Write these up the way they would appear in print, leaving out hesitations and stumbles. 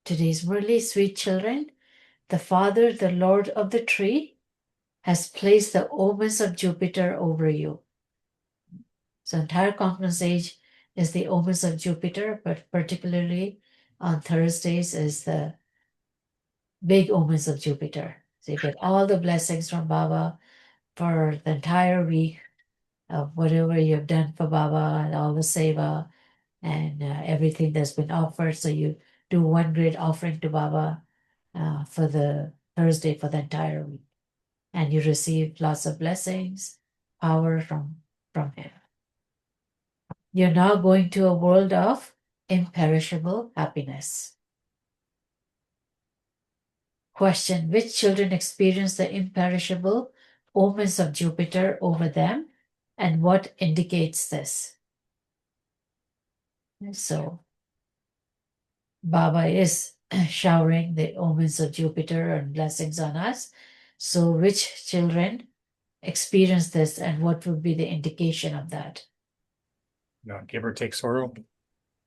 Today's Murli, sweet children, the Father, the Lord of the tree, has placed the omens of Jupiter over you. So entire conference age is the omens of Jupiter, but particularly on Thursdays is the big omens of Jupiter. So you get all the blessings from Baba for the entire week of whatever you've done for Baba and all the seva and everything that's been offered. So you do one great offering to Baba for the Thursday for the entire week. And you receive lots of blessings, power from him. You're now going to a world of imperishable happiness. Question: which children experience the imperishable omens of Jupiter over them, and what indicates this? So, Baba is showering the omens of Jupiter and blessings on us. So, which children experience this, and what would be the indication of that? Not give or take sorrow.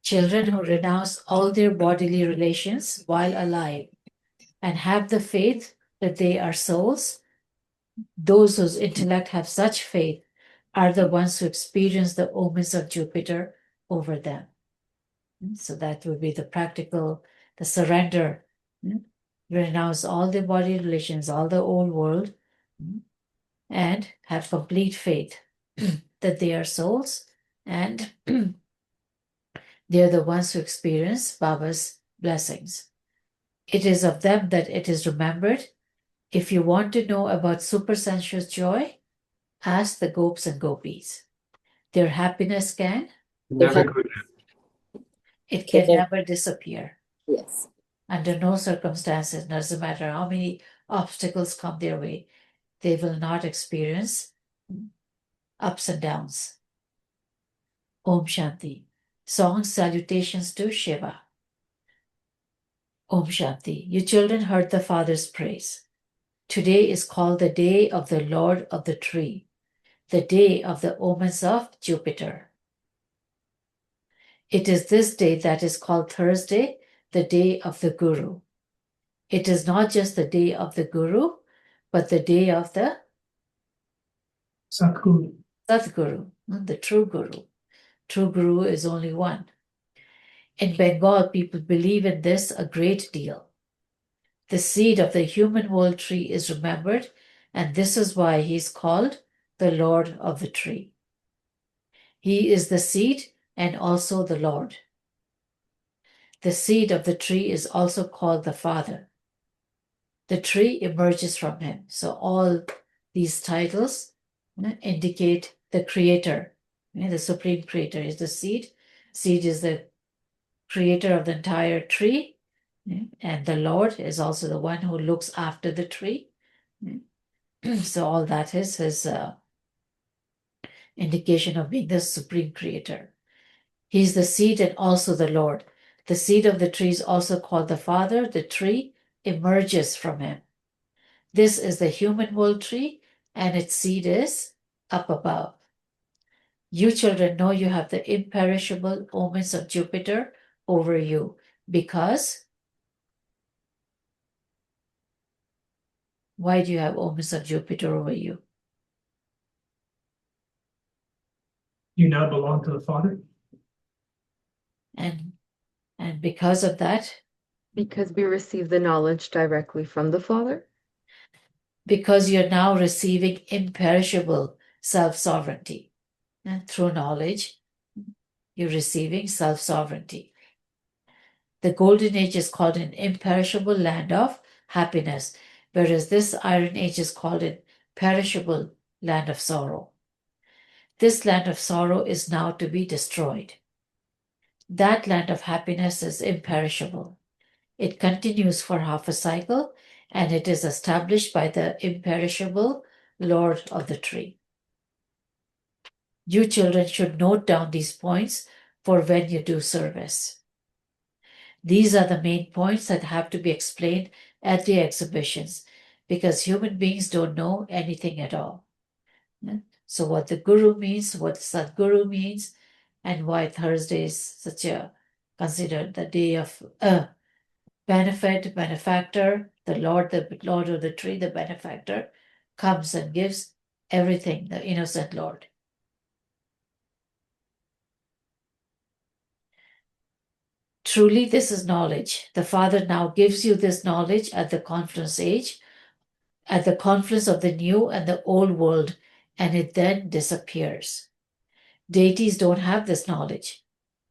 Children who renounce all their bodily relations while alive and have the faith that they are souls, those whose intellect have such faith are the ones who experience the omens of Jupiter over them. So that would be the practical, the surrender. Renounce all the body relations, all the old world, and have complete faith that they are souls and they are the ones who experience Baba's blessings. It is of them that it is remembered. If you want to know about supersensuous joy, ask the gopis and gopis. Their happiness can Never. It can never disappear. Yes. Under no circumstances, doesn't matter how many obstacles come their way, they will not experience ups and downs. Om Shanti. Song salutations to Shiva. Om Shanti. You children heard the Father's praise. Today is called the day of the Lord of the tree, the day of the omens of Jupiter. It is this day that is called Thursday, the day of the Guru. It is not just the day of the Guru, but the day of the Satguru. Sadguru, the true Guru. True Guru is only one. In Bengal, people believe in this a great deal. The seed of the human world tree is remembered, and this is why he is called the Lord of the tree. He is the seed and also the Lord. The seed of the tree is also called the Father. The tree emerges from him. So all these titles indicate the creator. The supreme creator is the seed. Seed is the creator of the entire tree. And the Lord is also the one who looks after the tree. So all that is his indication of being the supreme creator. He's the seed and also the Lord. The seed of the tree is also called the Father. The tree emerges from him. This is the human world tree, and its seed is up above. You children know you have the imperishable omens of Jupiter over you because why do you have omens of Jupiter over you? You now belong to the Father. And because of that, Because we receive the knowledge directly from the Father. Because you're now receiving imperishable self-sovereignty. Through knowledge, you're receiving self-sovereignty. The Golden Age is called an imperishable land of happiness, whereas this Iron Age is called an perishable land of sorrow. This land of sorrow is now to be destroyed. That land of happiness is imperishable. It continues for half a cycle, and it is established by the imperishable Lord of the tree. You children should note down these points for when you do service. These are the main points that have to be explained at the exhibitions because human beings don't know anything at all. So what the Guru means, what Sadguru means, and why Thursday is such a considered the day of benefactor, the Lord of the tree, the benefactor, comes and gives everything, the innocent Lord. Truly, this is knowledge. The Father now gives you this knowledge at the conference age, at the conference of the new and the old world, and it then disappears. Deities don't have this knowledge.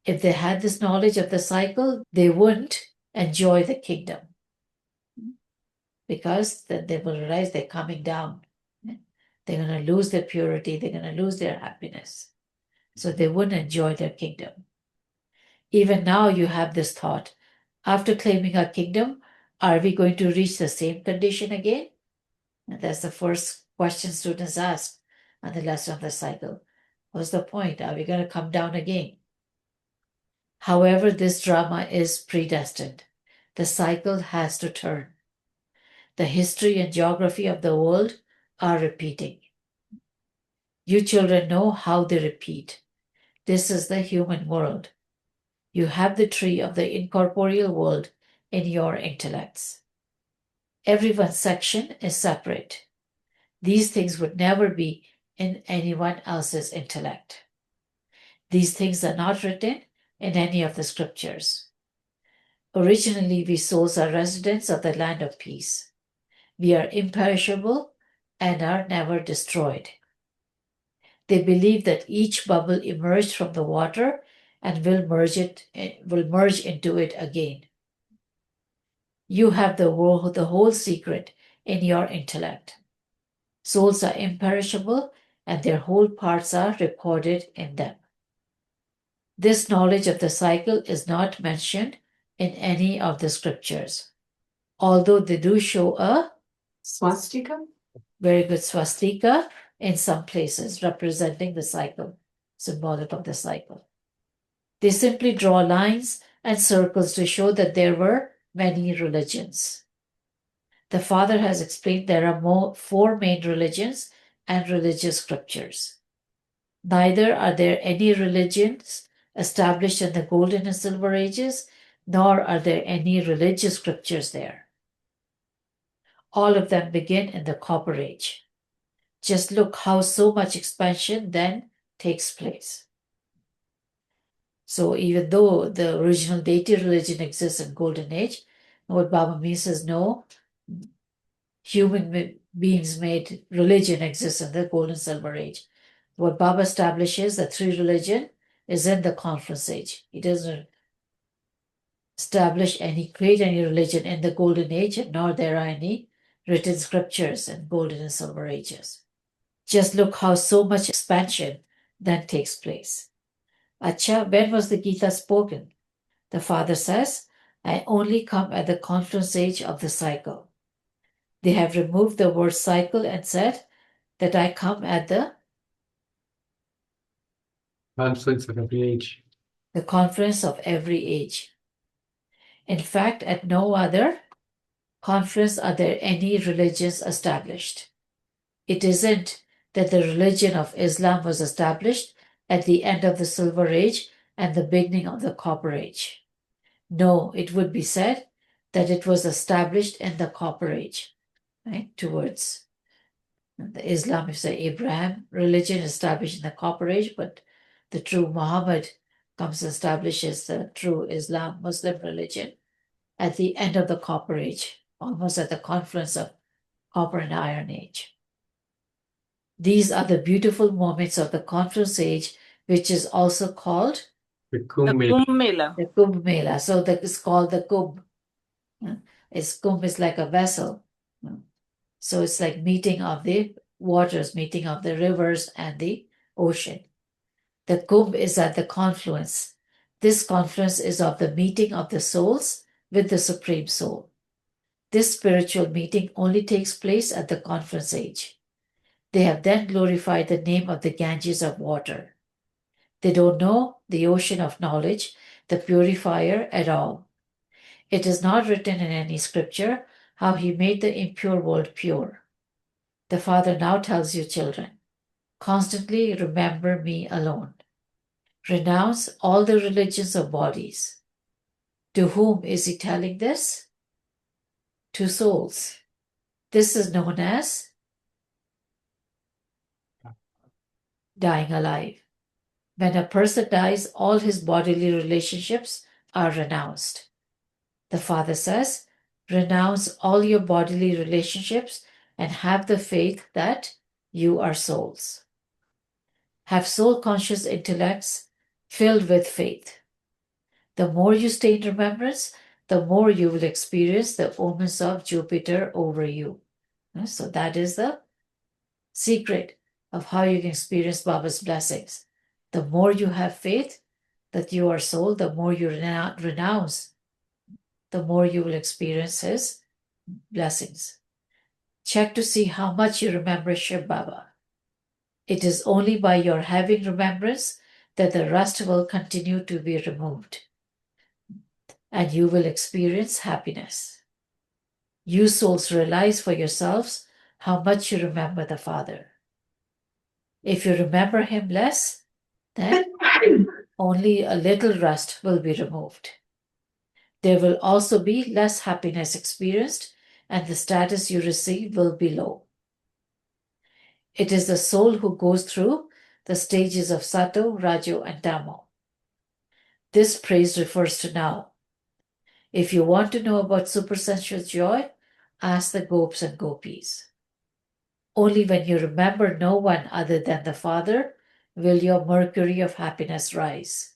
If they had this knowledge of the cycle, they wouldn't enjoy the kingdom, because then they will realize they're coming down. They're going to lose their purity, they're going to lose their happiness. So they wouldn't enjoy their kingdom. Even now you have this thought, after claiming our kingdom, are we going to reach the same condition again? And that's the first question students ask on the lesson of the cycle. What's the point? Are we going to come down again? However, this drama is predestined. The cycle has to turn. The history and geography of the world are repeating. You children know how they repeat. This is the human world. You have the tree of the incorporeal world in your intellects. Everyone's section is separate. These things would never be in anyone else's intellect. These things are not written in any of the scriptures. Originally, we souls are residents of the land of peace. We are imperishable and are never destroyed. They believe that each bubble emerged from the water and will merge into it again. You have the whole secret in your intellect. Souls are imperishable and their whole parts are recorded in them. This knowledge of the cycle is not mentioned in any of the scriptures, although they do show a Swastika? very good swastika in some places representing the cycle, symbolic of the cycle. They simply draw lines and circles to show that there were many religions. The Father has explained there are 4 main religions and religious scriptures. Neither are there any religions established in the Golden and Silver Ages, nor are there any religious scriptures there. All of them begin in the Copper Age. Just look how so much expansion then takes place. So even though the original deity religion exists in Golden Age, what Baba means is no, human beings made religion exists in the Golden Silver Age. What Baba establishes, the 3 religion, is in the Conference Age. He doesn't create any religion in the Golden Age, nor there are any written scriptures in Golden and Silver Ages. Just look how so much expansion then takes place. Acha, when was the Gita spoken? The Father says, I only come at the Conference Age of the cycle. They have removed the word cycle and said that I come at the Conflicts of every age. the conference of every age. In fact, at no other conference are there any religions established. It isn't that the religion of Islam was established at the end of the Silver Age and the beginning of the Copper Age. No, it would be said that it was established in the Copper Age, right? Towards the Islam, if say Abraham religion established in the Copper Age, but the true Muhammad comes and establishes the true Islam, Muslim religion at the end of the Copper Age, almost at the confluence of Copper and Iron Age. These are the beautiful moments of the Conference Age, which is also called The Kumbh Mela. the Kumbh Mela. So that is called the Kumbh. Kumbh is like a vessel. So it's like meeting of the waters, meeting of the rivers and the ocean. The Kumbh is at the confluence. This confluence is of the meeting of the souls with the Supreme Soul. This spiritual meeting only takes place at the Conference Age. They have then glorified the name of the Ganges of water. They don't know the ocean of knowledge, the purifier at all. It is not written in any scripture how he made the impure world pure. The Father now tells you, children, constantly remember me alone. Renounce all the religions of bodies. To whom is he telling this? two souls. This is known as dying alive. When a person dies, all his bodily relationships are renounced. The Father says, renounce all your bodily relationships and have the faith that you are souls. Have soul-conscious intellects filled with faith. The more you stay in remembrance, the more you will experience the omens of Jupiter over you. So that is the secret of how you can experience Baba's blessings. The more you have faith that you are soul, the more you renounce, the more you will experience his blessings. Check to see how much you remember Shiv Baba. It is only by your having remembrance that the rust will continue to be removed, and you will experience happiness. You souls realize for yourselves how much you remember the Father. If you remember him less, then only a little rust will be removed. There will also be less happiness experienced, and the status you receive will be low. It is the soul who goes through the stages of Sato, Rajo, and Tamo. This praise refers to now. If you want to know about supersensual joy, ask the gopis and gopis. Only when you remember no one other than the Father will your mercury of happiness rise.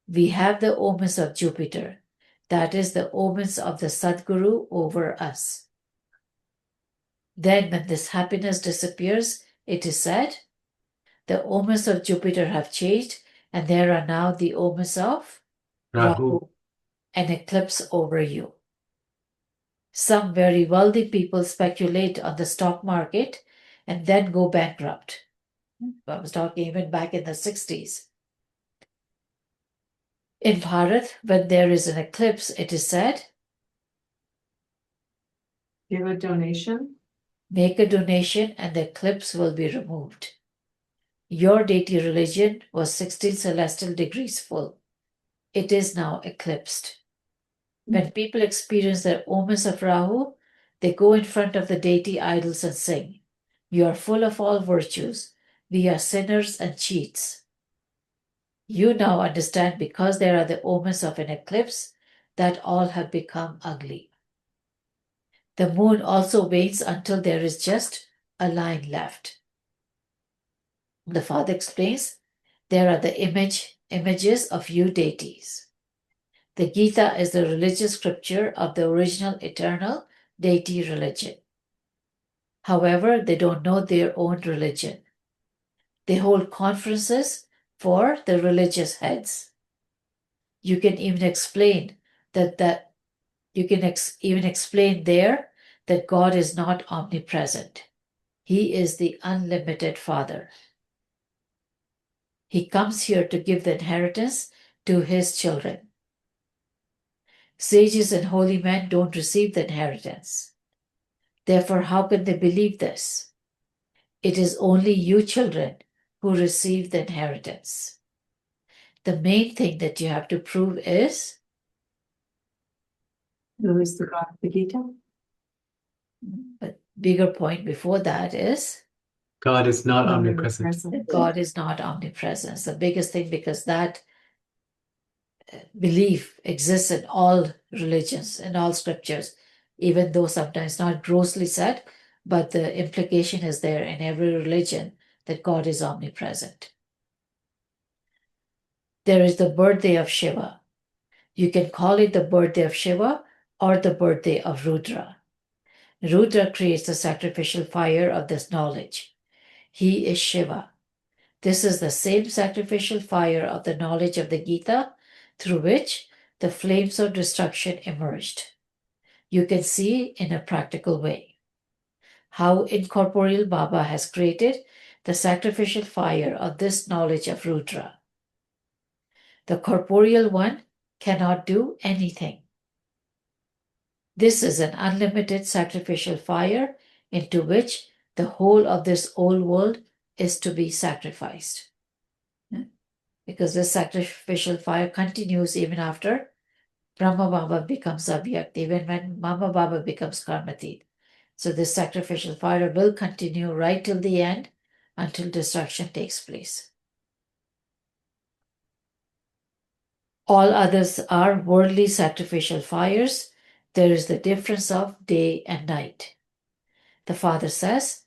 We have the omens of Jupiter, that is the omens of the Sadguru over us. Then when this happiness disappears, it is said, the omens of Jupiter have changed, and there are now the omens of Rahu, an eclipse over you. Some very wealthy people speculate on the stock market and then go bankrupt. I was talking even back in the 60s. In Bharat, when there is an eclipse, it is said, Give a donation. make a donation and the eclipse will be removed. Your deity religion was 16 celestial degrees full. It is now eclipsed. When people experience the omens of Rahu, they go in front of the deity idols and sing, you are full of all virtues. We are sinners and cheats. You now understand because there are the omens of an eclipse that all have become ugly. The moon also wanes until there is just a line left. The Father explains, there are the images of you deities. The Gita is the religious scripture of the original eternal deity religion. However, they don't know their own religion. They hold conferences for the religious heads. You can even explain explain there that God is not omnipresent. He is the unlimited Father. He comes here to give the inheritance to his children. Sages and holy men don't receive the inheritance. Therefore, how can they believe this? It is only you children who receive the inheritance. The main thing that you have to prove is Who is the God of the Gita? a bigger point before that is God is not omnipresent. that God is not omnipresent. It's the biggest thing because that belief exists in all religions, in all scriptures, even though sometimes not grossly said, but the implication is there in every religion that God is omnipresent. There is the birthday of Shiva. You can call it the birthday of Shiva or the birthday of Rudra. Rudra creates the sacrificial fire of this knowledge. He is Shiva. This is the same sacrificial fire of the knowledge of the Gita through which the flames of destruction emerged. You can see in a practical way how incorporeal Baba has created the sacrificial fire of this knowledge of Rudra. The corporeal one cannot do anything. This is an unlimited sacrificial fire into which the whole of this old world is to be sacrificed. Because this sacrificial fire continues even after Brahma Baba becomes Abhyakt, even when Mama Baba becomes Karmatit. So this sacrificial fire will continue right till the end until destruction takes place. All others are worldly sacrificial fires. There is the difference of day and night. The Father says,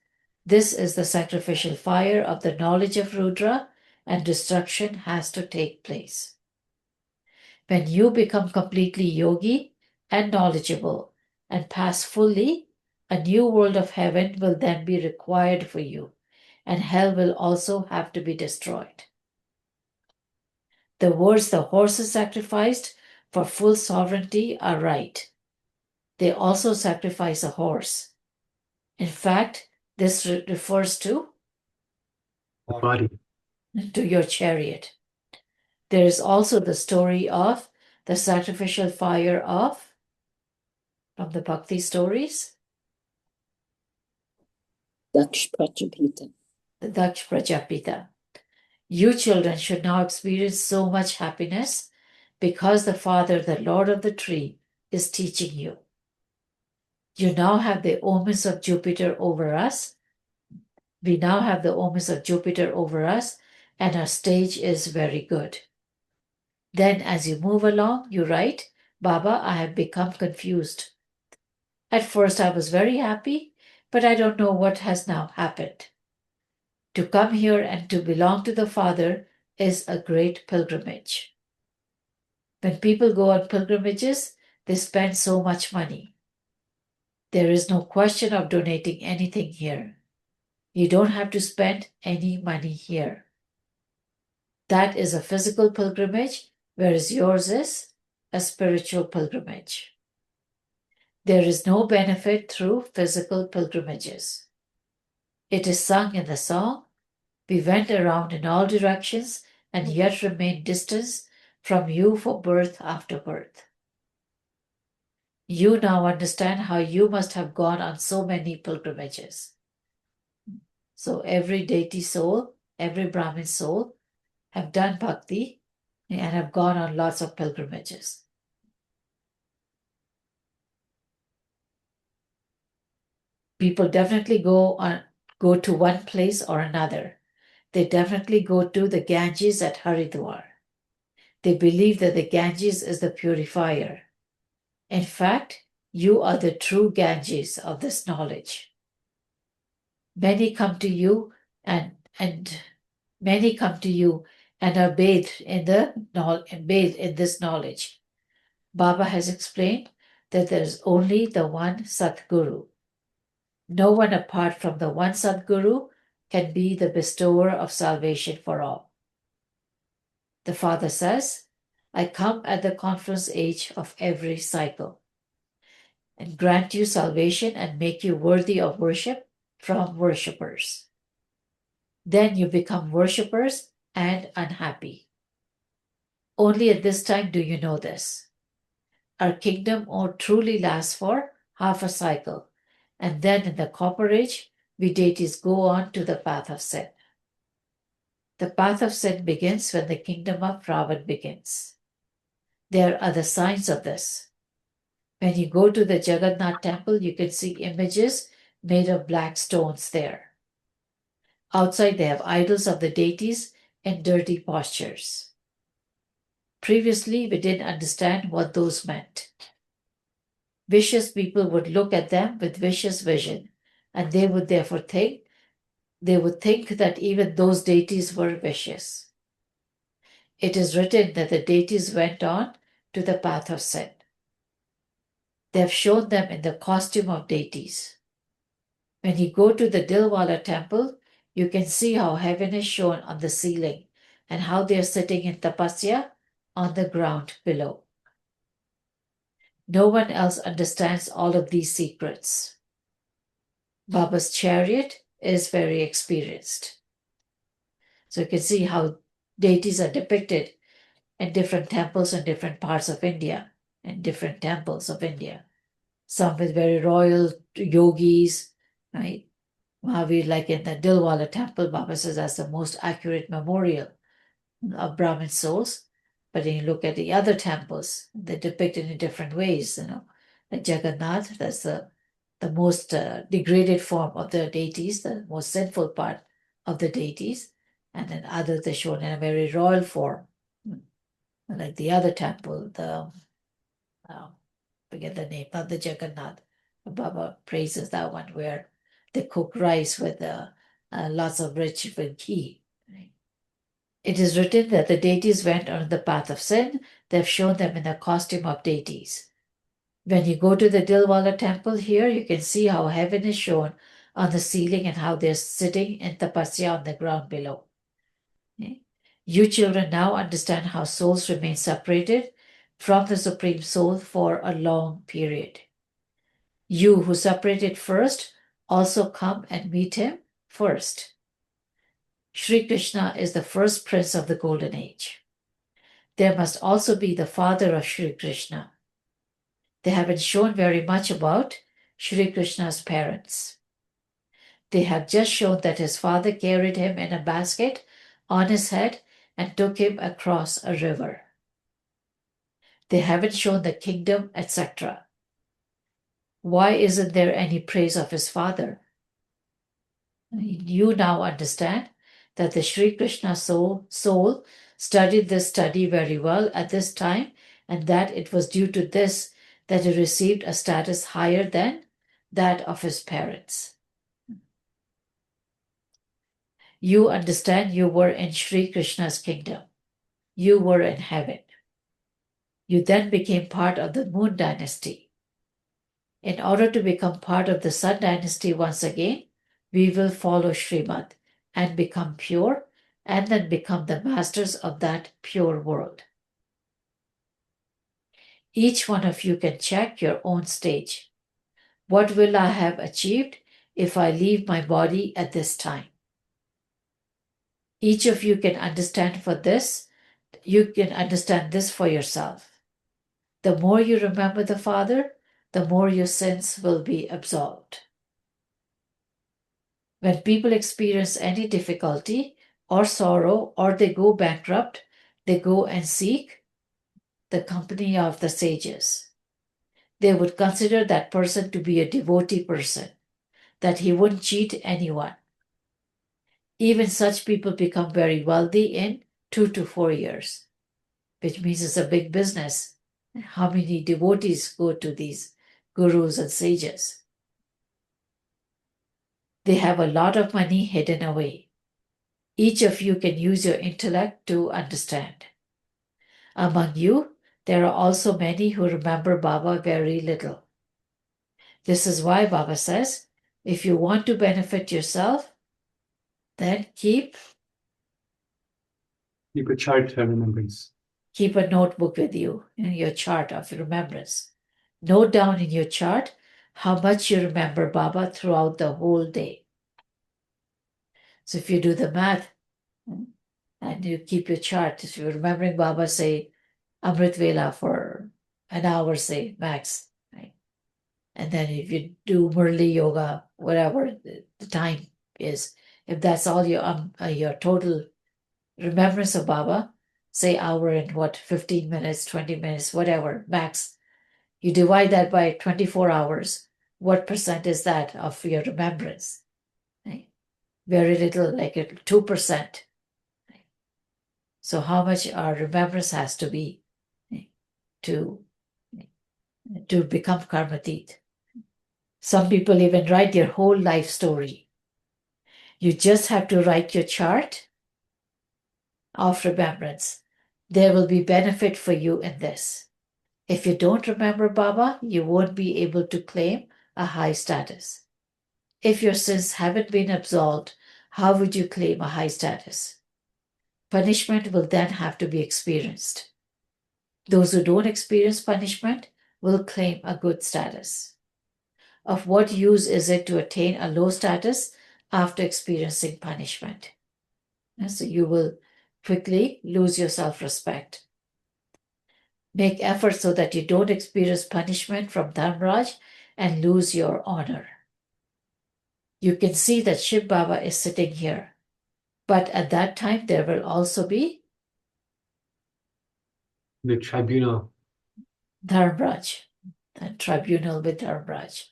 this is the sacrificial fire of the knowledge of Rudra, and destruction has to take place. When you become completely yogi and knowledgeable and pass fully, a new world of heaven will then be required for you, and hell will also have to be destroyed. The words the horses sacrificed for full sovereignty are right. They also sacrifice a horse. In fact, this refers to Body. your chariot. There is also the story of the sacrificial fire of, from the Bhakti stories, Daksh Prajapita. the Daksh Prajapita. You children should now experience so much happiness because the Father, the Lord of the tree, is teaching you. You now have the omens of Jupiter over us. We now have the omens of Jupiter over us, and our stage is very good. Then, as you move along, you write, Baba, I have become confused. At first, I was very happy, but I don't know what has now happened. To come here and to belong to the Father is a great pilgrimage. When people go on pilgrimages, they spend so much money. There is no question of donating anything here. You don't have to spend any money here. That is a physical pilgrimage, whereas yours is a spiritual pilgrimage. There is no benefit through physical pilgrimages. It is sung in the song, we went around in all directions and yet remained distant from you for birth after birth. You now understand how you must have gone on so many pilgrimages. So every deity soul, every Brahmin soul have done bhakti and have gone on lots of pilgrimages. People definitely go to one place or another. They definitely go to the Ganges at Haridwar. They believe that the Ganges is the purifier. In fact, you are the true Ganges of this knowledge. Many come to you and many come to you and are bathed in this knowledge. Baba has explained that there is only the one Satguru. No one apart from the one Sadguru can be the bestower of salvation for all. The Father says, I come at the conference age of every cycle and grant you salvation and make you worthy of worship from worshippers. Then you become worshippers and unhappy. Only at this time do you know this. Our kingdom truly lasts for half a cycle, and then in the copper age, we deities go on to the path of sin. The path of sin begins when the kingdom of Ravan begins. There are other signs of this. When you go to the Jagannath temple, you can see images made of black stones there. Outside, they have idols of the deities in dirty postures. Previously, we didn't understand what those meant. Vicious people would look at them with vicious vision, and they would therefore think that even those deities were vicious. It is written that the deities went on to the path of sin. They have shown them in the costume of deities. When you go to the Dilwala temple, you can see how heaven is shown on the ceiling and how they are sitting in tapasya on the ground below. No one else understands all of these secrets. Baba's chariot is very experienced. So you can see how deities are depicted in different temples in different parts of India, in different temples of India. Some with very royal yogis, right? Mahavir, like in the Dilwala temple, Baba says that's the most accurate memorial of Brahmin souls. But when you look at the other temples, they're depicted in different ways. Like Jagannath, that's the most degraded form of the deities, the most sinful part of the deities, and then others are shown in a very royal form, like the other temple, the forget the name, not the Jagannath. Baba praises that one where they cook rice with lots of rich with ghee. Right? It is written that the deities went on the path of sin. They've shown them in the costume of deities. When you go to the Dilwala temple here, you can see how heaven is shown on the ceiling and how they're sitting in tapasya on the ground below. Okay? You children now understand how souls remain separated from the Supreme Soul for a long period. You who separated first also come and meet him first. Sri Krishna is the first prince of the golden age. There must also be the father of Sri Krishna. They haven't shown very much about Sri Krishna's parents. They have just shown that his father carried him in a basket on his head and took him across a river. They haven't shown the kingdom, etc. Why isn't there any praise of his father? You now understand that the Sri Krishna soul studied this study very well at this time, and that it was due to this that he received a status higher than that of his parents. You understand you were in Sri Krishna's kingdom. You were in heaven. You then became part of the Moon dynasty. In order to become part of the Sun dynasty once again, we will follow Srimad and become pure and then become the masters of that pure world. Each one of you can check your own stage. What will I have achieved if I leave my body at this time? Each of you can understand for this. You can understand this for yourself. The more you remember the Father, the more your sins will be absolved. When people experience any difficulty or sorrow or they go bankrupt, they go and seek the company of the sages. They would consider that person to be a devotee person, that he wouldn't cheat anyone. Even such people become very wealthy in 2 to 4 years, which means it's a big business. How many devotees go to these gurus and sages? They have a lot of money hidden away. Each of you can use your intellect to understand. Among you, there are also many who remember Baba very little. This is why Baba says, if you want to benefit yourself, then keep a chart of remembrance. Keep a notebook with you in your chart of remembrance. Note down in your chart how much you remember Baba throughout the whole day. So if you do the math and you keep your chart, if you're remembering Baba, say, Amrit Vela for an hour, say, max, right? And then if you do Murli yoga, whatever the time is, if that's all your total remembrance of Baba, say hour and 15 minutes, 20 minutes, whatever, max. You divide that by 24 hours. What percent is that of your remembrance? Right? Very little, like 2%. Right? So how much our remembrance has to be, right, to become karmatit? Some people even write their whole life story. You just have to write your chart of remembrance. There will be benefit for you in this. If you don't remember Baba, you won't be able to claim a high status. If your sins haven't been absolved, how would you claim a high status? Punishment will then have to be experienced. Those who don't experience punishment will claim a good status. Of what use is it to attain a low status after experiencing punishment? And so you will quickly lose your self-respect. Make effort so that you don't experience punishment from Dharmraj and lose your honor. You can see that Shiv Baba is sitting here, but at that time there will also be The tribunal. Dharmraj, the tribunal with Dharmraj.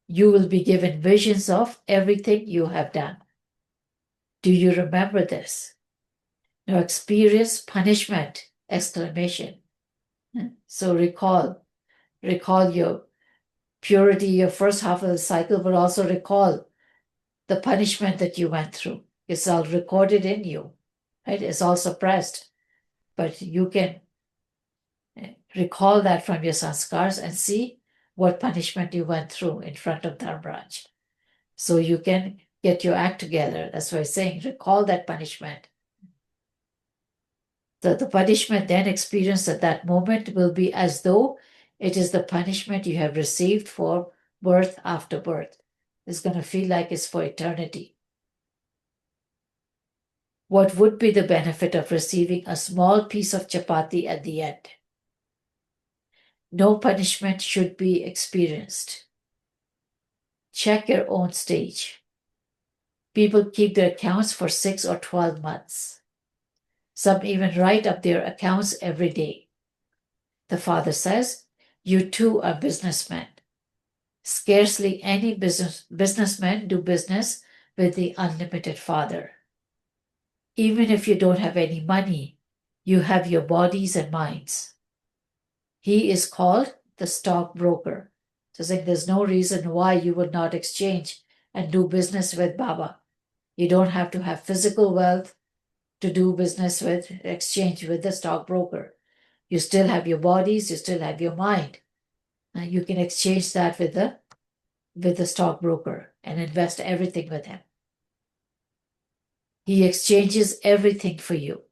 You will be given visions of everything you have done. Do you remember this? Now experience punishment! Exclamation. So recall your purity, your first half of the cycle, but also recall the punishment that you went through. It's all recorded in you, right? It's all suppressed, but you can recall that from your sanskars and see what punishment you went through in front of Dharmraj. So you can get your act together. That's why I'm saying recall that punishment. The punishment then experienced at that moment will be as though it is the punishment you have received for birth after birth. It's going to feel like it's for eternity. What would be the benefit of receiving a small piece of chapati at the end? No punishment should be experienced. Check your own stage. People keep their accounts for 6 or 12 months. Some even write up their accounts every day. The father says, you too are businessmen. Scarcely any businessmen do business with the unlimited Father. Even if you don't have any money, you have your bodies and minds. He is called the stockbroker. So saying there's no reason why you would not exchange and do business with Baba. You don't have to have physical wealth to do business with, exchange with the stockbroker. You still have your bodies, you still have your mind. And you can exchange that with the stockbroker and invest everything with him. He exchanges everything for you.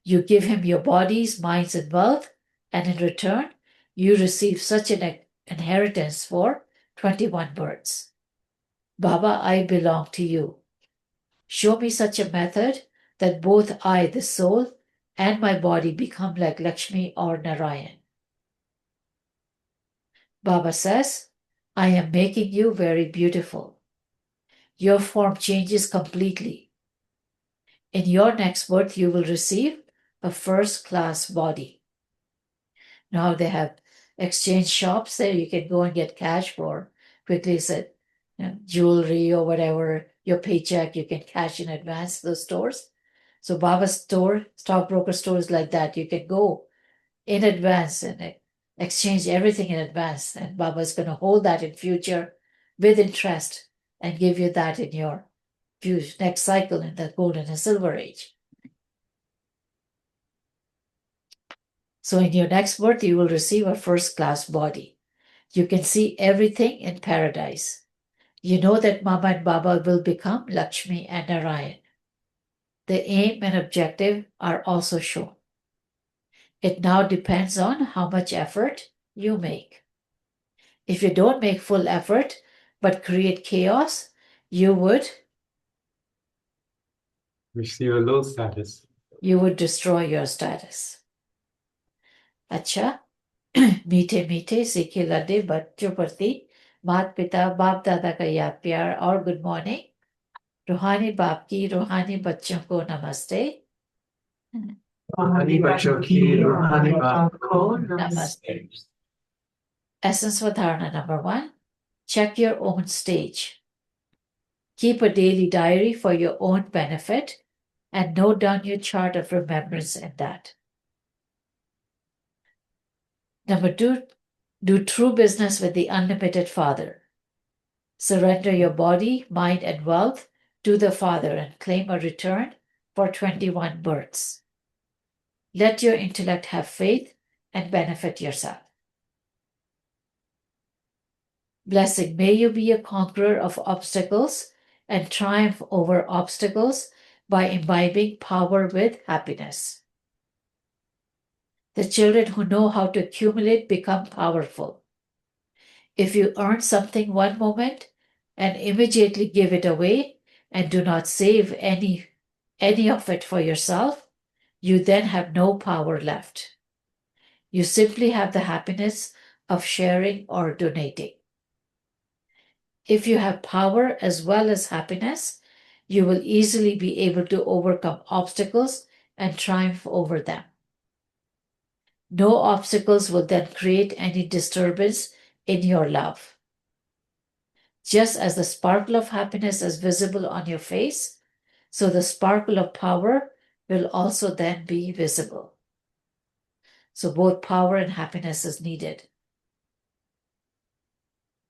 You give him your bodies, minds, and wealth, and in return, you receive such an inheritance for 21 births. Baba, I belong to you. Show me such a method that both I, the soul, and my body become like Lakshmi or Narayan. Baba says, I am making you very beautiful. Your form changes completely. In your next birth, you will receive a first-class body. Now they have exchange shops there. You can go and get cash for quickly said, jewelry or whatever, your paycheck, you can cash in advance those stores. So Baba's store, stockbroker stores like that. You can go in advance and exchange everything in advance. And Baba is going to hold that in future with interest and give you that in your next cycle in the golden and silver age. So in your next birth, you will receive a first-class body. You can see everything in paradise. You know that Mama and Baba will become Lakshmi and Narayan. The aim and objective are also shown. It now depends on how much effort you make. If you don't make full effort but create chaos, you would Receive a low status. You would destroy your status. अच्छा मीठे मीठे सीखे लड्डे बच्चों प्रति माता पिता बाप दादा का याद प्यार और गुड मॉर्निंग रूहानी बाप की रूहानी बच्चों को नमस्ते रूहानी बच्चों की रूहानी बाप को नमस्ते Essence for Dharana number 1. Check your own stage. Keep a daily diary for your own benefit and note down your chart of remembrance in that. Number 2, do true business with the unlimited Father. Surrender your body, mind, and wealth to the Father and claim a return for 21 births. Let your intellect have faith and benefit yourself. Blessing, may you be a conqueror of obstacles and triumph over obstacles by imbibing power with happiness. The children who know how to accumulate become powerful. If you earn something one moment and immediately give it away and do not save any of it for yourself, you then have no power left. You simply have the happiness of sharing or donating. If you have power as well as happiness, you will easily be able to overcome obstacles and triumph over them. No obstacles will then create any disturbance in your love. Just as the sparkle of happiness is visible on your face, so the sparkle of power will also then be visible. So both power and happiness is needed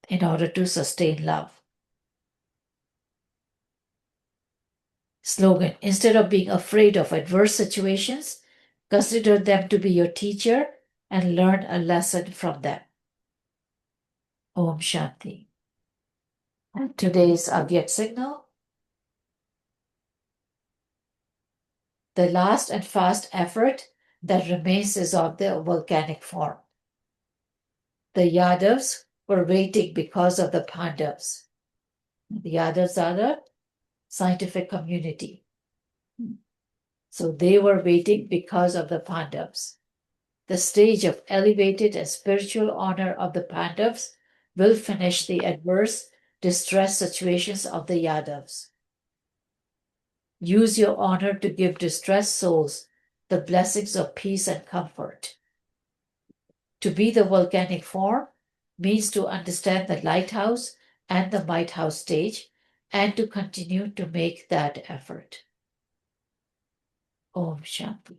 in order to sustain love. Slogan: instead of being afraid of adverse situations, consider them to be your teacher and learn a lesson from them. Om Shanti. And today's Avyakt signal: the last and fast effort that remains is of the volcanic form. The Yadavs were waiting because of the Pandavas. The Yadavs are the scientific community. So they were waiting because of the Pandavas. The stage of elevated and spiritual honor of the Pandavas will finish the adverse distress situations of the Yadavs. Use your honor to give distressed souls the blessings of peace and comfort. To be the volcanic form means to understand the lighthouse and the lighthouse stage and to continue to make that effort. Om Shanti.